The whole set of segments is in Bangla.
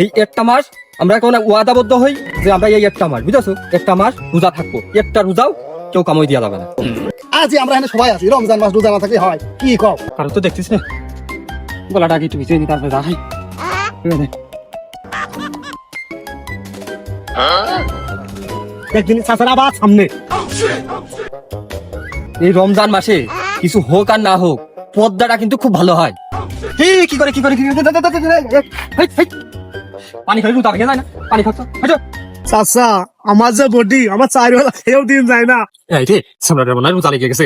এই একটা মাস আমরা এখন ওয়াদাবদ্ধ হই যে আমরা এই একটা মাস বুঝেছো, একটা মাস রোজা থাকবো, একটা রোজাও কেউ কামই দিয়া যাবে না। আজ আমরা এখানে সবাই আছি, রমজান মাস রোজা না থাকলে হয় কি কও? কারণ তো দেখছিস না গলাটা কি তুমি চিনি তারপরে যাই একদিন চাচার আবার সামনে। এই রমজান মাসে কিছু হোক আর না হোক পদ্মাটা কিন্তু খুব ভালো হয়। কি করে পানি খাই রোজা ভেঙে যায় না, পানি খাচ্ছ চাচা আমার যে বডি আমার 4 বেলা খেয়েও দিন যায় না। এই রে সামনে মনে হয় রোজা লেগে গেছে,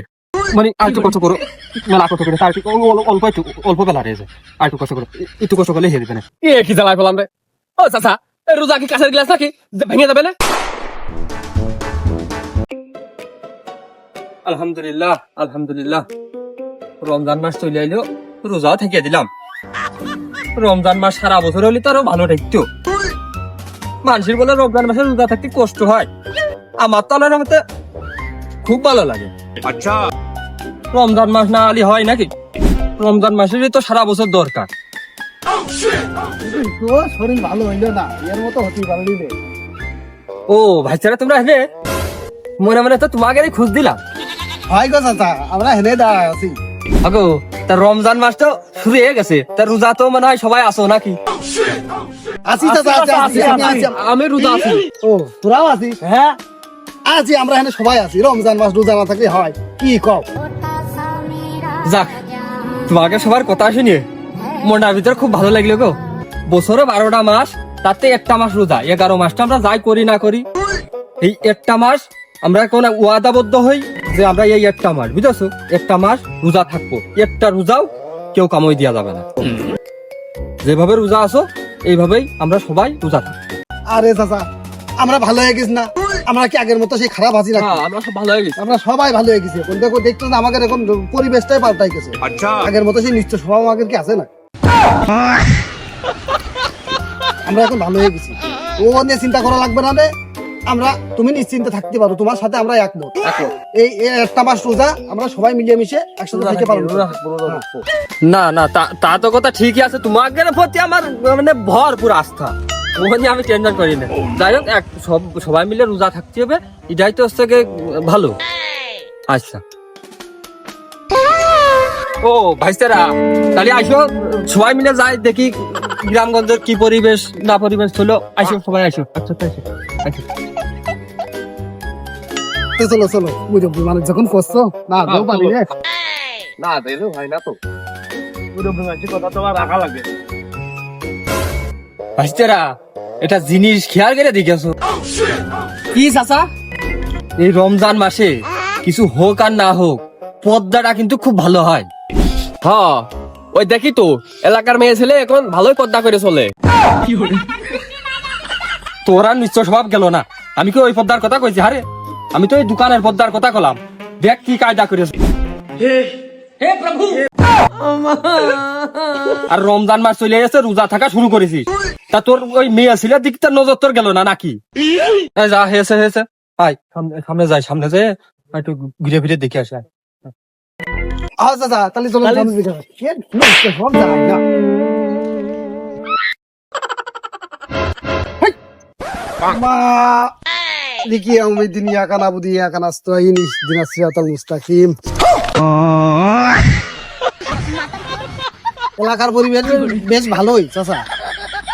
মানে আর একটু কষ্ট করো, মেলা কষ্ট করে অল্প বেলা রয়েছে, আর একটু কষ্ট করো, একটু কষ্ট করলে হেরে দেবে না। কি জ্বালায় বললাম রে ও চাচা, রোজা কি কাঁচের গ্লাস নাকি ভেঙে যাবে না? আলহামদুলিল্লাহ আলহামদুলিল্লাহ, রমজান মাস চলে আইলো, রোজাও থেকে দিলাম। রমজান মাস সারা বছর হলে তো আরো ভালো থাকতো। মানুষের বলে রমজান মাসে রোজা থাকতে কষ্ট হয়, আমার তো আল্লাহর রহমতে খুব ভালো লাগে। আচ্ছা রমজান মাস না আলি হয় নাকি? রমজান মাসেরই তো সারা বছর দরকার। শরীর ভালো হইলো না, এর মতো হতে পারলি রে। ও ভাইচারা তোমরা হেবে মনে মনে তো তোমাকে খোঁজ দিলাম। হয় গো চাচা, আমরা হেনে দাঁড়ায় আছি। আগো তা রমজান মাস তো শুরু হয়ে গেছে, তা রোজা তো মনে হয় সবাই আসো নাকি? আছি চাচা, আছি, আমি রোজা আছি। ও তোরাও আছিস? হ্যাঁ আছি, আমরা এখানে সবাই আছি, রমজান মাস রোজা না থাকলে হয় কি কও? যাক তোমাকে সবার কথা শুনিয়ে মনটার ভিতরে খুব ভালো লাগলো গো। বছরে 12টা মাস, তাতে একটা মাস রোজা, 11 মাসটা আমরা যাই করি না করি, এই একটা মাস আমরা এখন ওয়াদাবদ্ধ হই যে আমরা এই একটা মাস বুঝেছো, একটা মাস রোজা থাকবো, একটা রোজাও কেউ কামই দিয়া যাবে না। যেভাবে রোজা আছো এইভাবেই আমরা সবাই রোজা থাকবো। আরে চাচা আমরা ভালো হয়ে গেছি না? আমরা কি আগের মতো সেই খারাপ আছি নাকি? আমরা সব ভালো হয়ে গেছি। আমরা সবাই ভালো হয়ে গেছি। এখন দেখো দেখছো না আমাদের এখন পরিবেশটাই পাল্টাই গেছে। আগের মতো সেই নিশ্চয় স্বভাব আমাদের কি আছে না? আমরা এখন ভালো হয়ে গেছি, ও নিয়ে চিন্তা করা লাগবে না রে। আমরা তুমি নিশ্চিন্তে থাকতে পারো, তোমার সাথে আমরা একমত। এই একটা মাস রোজা আমরা সবাই মিলিয়ে মিশে একসাথে থাকতে পারবো। না না তা তো কথা ঠিকই আছে, তোমাদের প্রতি আমার মানে ভরপুর আস্থা, ওখানে আমি টেনশন করি না। যাই হোক সবাই মিলে রোজা থাকতে হবে, এটাই তো হচ্ছে ভালো। আচ্ছা ও ভাইস্তারা তাহলে আসো, সবাই মিলে যাই দেখি গ্রামগঞ্জের কি পরিবেশ না পরিবেশ হলো। আসো সবাই আসো। আচ্ছা আসো আচ্ছা চলো চলো, মুরব্বী মানুষ যখন করছো না গো পারি রে। না দেরো হয় না তো, মুরব্বী মানুষের কথা তো রাখা লাগে। ভাইস্তারা এটা জিনিস খেয়াল করে দেখেছো কি চাচা, এই রমজান মাসে কিছু হোক আর না হোক পদ্মাটা কিন্তু খুব ভালো হয়। হ্যাঁ ওই দেখি তো এলাকার মেয়ে ছেলে এখন ভালোই পদ্মা করে চলে। তোরা নিশ্চয় স্বভাব গেল না, আমি কি ওই পদ্মার কথা কইছি? আরে আমি তো এই দোকানের পদ্মার কথা কলাম, দেখ কি কায়দা করেছে। আর রমজান মাস চলে গেছে, রোজা থাকা শুরু করেছিস, তা তোর ওই মেয়ে ছেলের দিক তোর নজর তোর গেল না নাকি? যা হয়েছে হয়েছে, আয় সামনে যাই, সামনে যাই একটু ঘুরে ফিরে দেখে আসে। আচ্ছা আচ্ছা তাহলে চলো সামনে দিকে। সব জানাই না মা দেখি আমি দুনিয়া কানা বুদিয়া কানাস্তাইন ইহদিনা সিরাতাল মুস্তাকিম। এলাকার পরিবেশ বেশ ভালোই চাচা,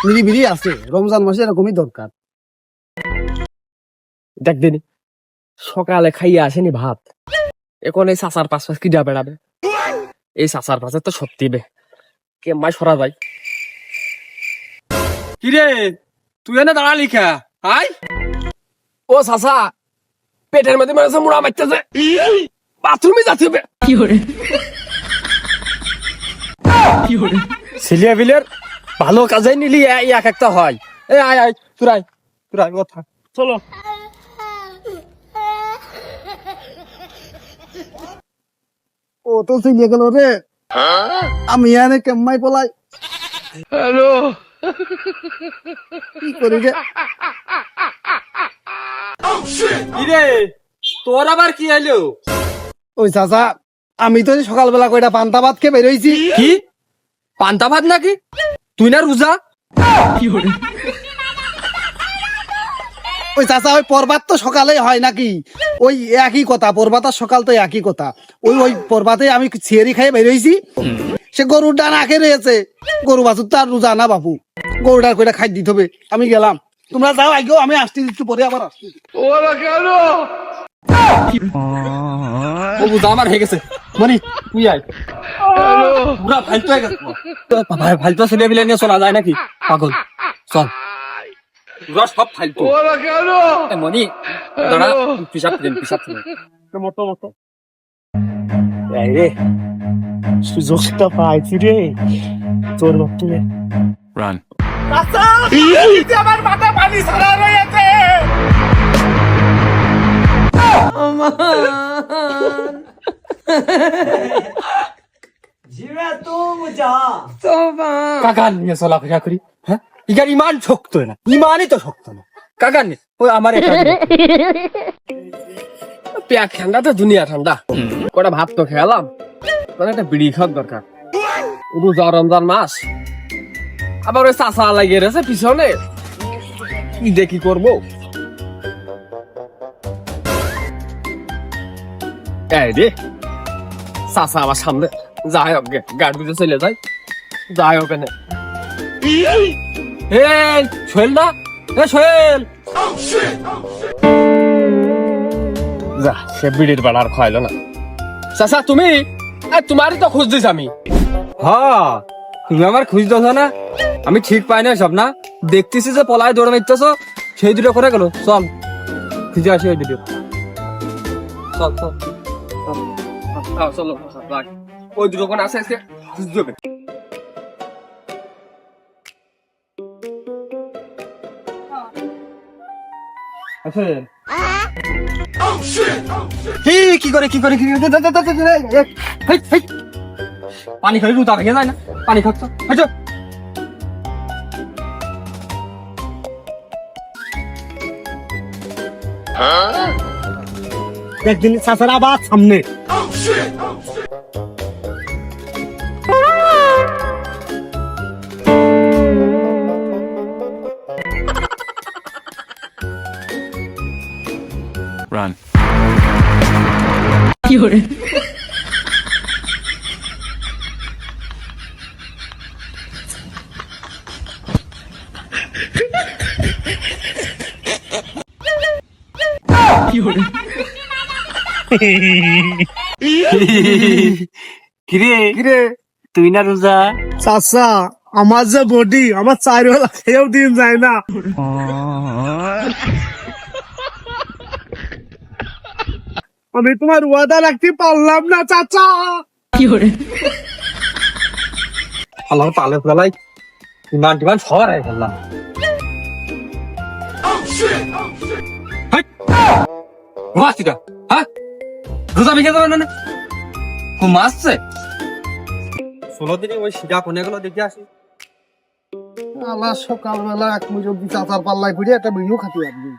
নিরিবিলি আছে, রমজান মাসে এরকমই দরকার। দেখ দিন সকালে খাইয়ে আসেনি ভাত, এখন এই চাচার পাশ কি যা বেড়াবে, এই চাচার পাশে তো সত্যি বে কেমাই সরা যায়। কিরে তুই এনে দাঁড়ালি খা? আই ও চাচা পেটের মধ্যে মেরেছে, মুড়া মারতেছে, বাথরুমে যাচ্ছে কি করে ছেলিয়া বিলের ভালো কাজে নিলি এক একটা হয়। এ আয় আয় তুরাই তুরাই কথা চলো। ও তো চিনিয়ে গেল রে, আমি এনে কেমাই পলাই। হ্যালো কি করি রে? কিরে তোর আবার কি হলো? ওই চাচা আমি তো সকালবেলা কয়টা পান্তা ভাত খেয়ে বেরোইছি। কি পান্তা ভাত নাকি? তুই না রোজা? ওই চাচা ওই পর্বাত তো সকালেই হয় নাকি, ওই একই কথা, পর্বাত আর সকাল তো একই কথা। ওই ওই পর্বাতে আমি ছিয়ারি খাই বেরোইছি, সে গরুর ডান আঁকে রয়েছে, গরু বাছুর তো আর রোজা না বাপু, গরুটার কইটা খাই দিতে হবে। আমি গেলাম, তোমরা যাও আগেও, আমি আসতে একটু পরে আবার আসছি। ও বুঝা আমার হয়ে গেছে, মনি তুই আয়। পুরা ফালতু হয়ে গেছে, ফালতু ছেলে বিলে নিয়ে চলা যায় নাকি, পাগল চল, পুরা সব ফালতু। এ মনি দাঁড়া, পিসাব দিন মতো মতো এই রে, সুযোগটা পাইছি রে তোর মতো রে। Run. আমার মাথা পানি ছাড়া রয়েছে। কাকা নিয়ে চলাফেরা করি, হ্যাঁ ইগার ইমান শক্ত না, ইমানই তো শক্ত না কাকা নিয়ে। ওই আমার পেয়া ঠান্ডা তো দুনিয়া ঠান্ডা, কটা ভাত তো খেলাম, মানে একটা বিড়ি খাওয়ার দরকার। রোজা রমজান মাস, আবার ওই চাষা লাগিয়ে রয়েছে পিছনে, কি দেখি করবো। এই রে চাষা আমার সামনে, যাই হোক গাড়ি দিতে চলে যাই, যাই হোক এনে। এই সোহেল না, এ সোহেল, যা সে বিড়ির বাড়ার খাইলো না। চাষা তুমি, তোমারই তো খুঁজ দিস আমি। হ্যাঁ তুমি আমার খুঁজ দিছ না, আমি ঠিক পাই না সব না, দেখতেছি যে পলায় দৌড়ে মারতেছ, সেই দুটো করে গেল। চল খুঁজে আসি ওই দুটো, চল চল চলো, ওই দুটো কোন আছে আজকে খুঁজতে হবে। কি করে পানি খাই রুতা ভেঙে যায় না, পানি খাচ্ছ একদিন চাচার আবার সামনে। Run. কিরে তুই না রোজা? চাচা আমার যে বডি, আমার 4 বেলা খেয়েও দিন যায় না। আমি তোমার ওয়াদা রাখতে পারলাম না চাচা। আল্লাহ পালে ফেলাই ইমান টিমান সবার আগে ফেললাম। মাছটা হ্যাঁ রোজা ভেঙে যাবে না, মাছছে 16 দিনে ওই সিধা কোনে গুলো দেখে আসি। আমার সকালবেলা এক মুজব চাচার পাল্লায় ঘুরে একটা বিড়িও খাতে পারবি।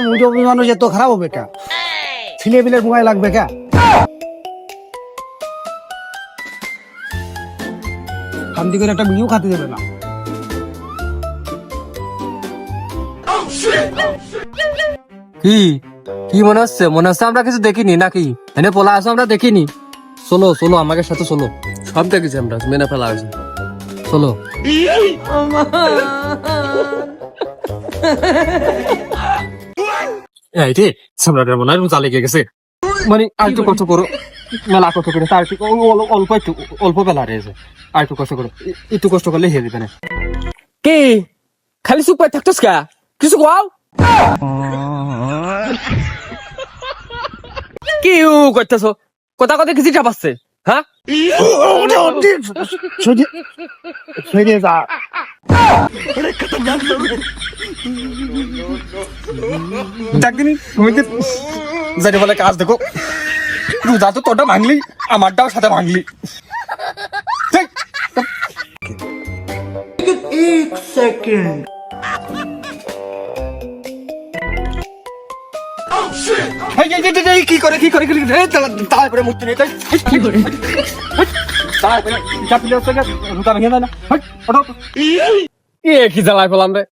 মুরব্বী মানুষ এত খারাপ হবে কা, ছেলে বিলের মোবাইল লাগবে কা? শান্তি করে একটা বিড়িও খাতে দেবে না। কি কি মনে হচ্ছে? মনে হচ্ছে আমরা কিছু দেখিনি নাকি? এনে পোলা আসো আমরা দেখিনি। চলো চলো আমাকে সাথে চলো, সব দেখেছি আমরা, মেনে ফেলা হয়েছে, চলো। এই রে সামনে মনে হয় রোজা লেগে গেছে, মানে আর একটু কষ্ট করো, মেলা কষ্ট করে তার অল্প একটু অল্প বেলা রয়েছে, আর একটু কষ্ট করো, একটু কষ্ট করলে হেয়ে দিবে না। কি খালি চুপ করে থাকতোস কা? কিছু কও কি করতেছ? কথা কথা কিছু চাপাচ্ছে, হ্যাঁ যা একদিন তুমি যেটা বলে কাজ দেখো রোজা তো তোটা ভাঙলি আমারটাও সাথে ভাঙলি কি করে তারপরে মূর্তি নিয়ে কি জ্বালায় পেলাম রে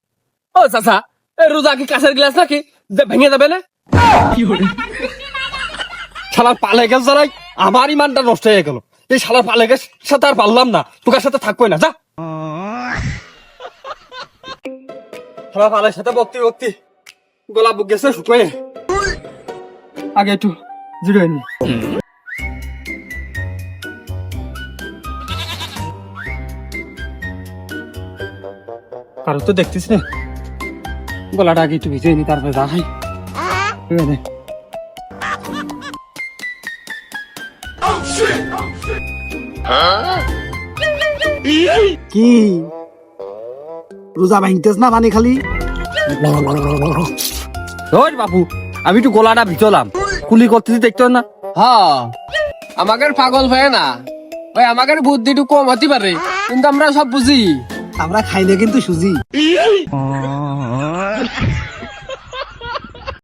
ও চাচা রোজা কি কাঁচের গ্লাস নাকি যে ভেঙে যাবে না শালার পালে গেছ যারাই আমার ইমানটা নষ্ট হয়ে গেল এই শালার পালে গেছ সাথে আর পারলাম না তোকার সাথে থাকবোই না যা শালার পালের সাথে বকতি বকতি গলা বুক গেছে শুকোয় আগে একটু জিরো নি কারো তো দেখতিস না গলাটা আগে একটু ভিজে নি তারপরে যা খাই ঠিক আছে কি রোজা ভাঙতেছ না পানি খালি ওই বাবু আমি একটু গলাটা ভিজলাম কুলি করতেছি দেখতো না হ্যাঁ আমাদের পাগল হয় না ওই আমাদের বুদ্ধি একটু কম হতে পারে কিন্তু আমরা সব বুঝি আমরা খাইলে কিন্তু সুজি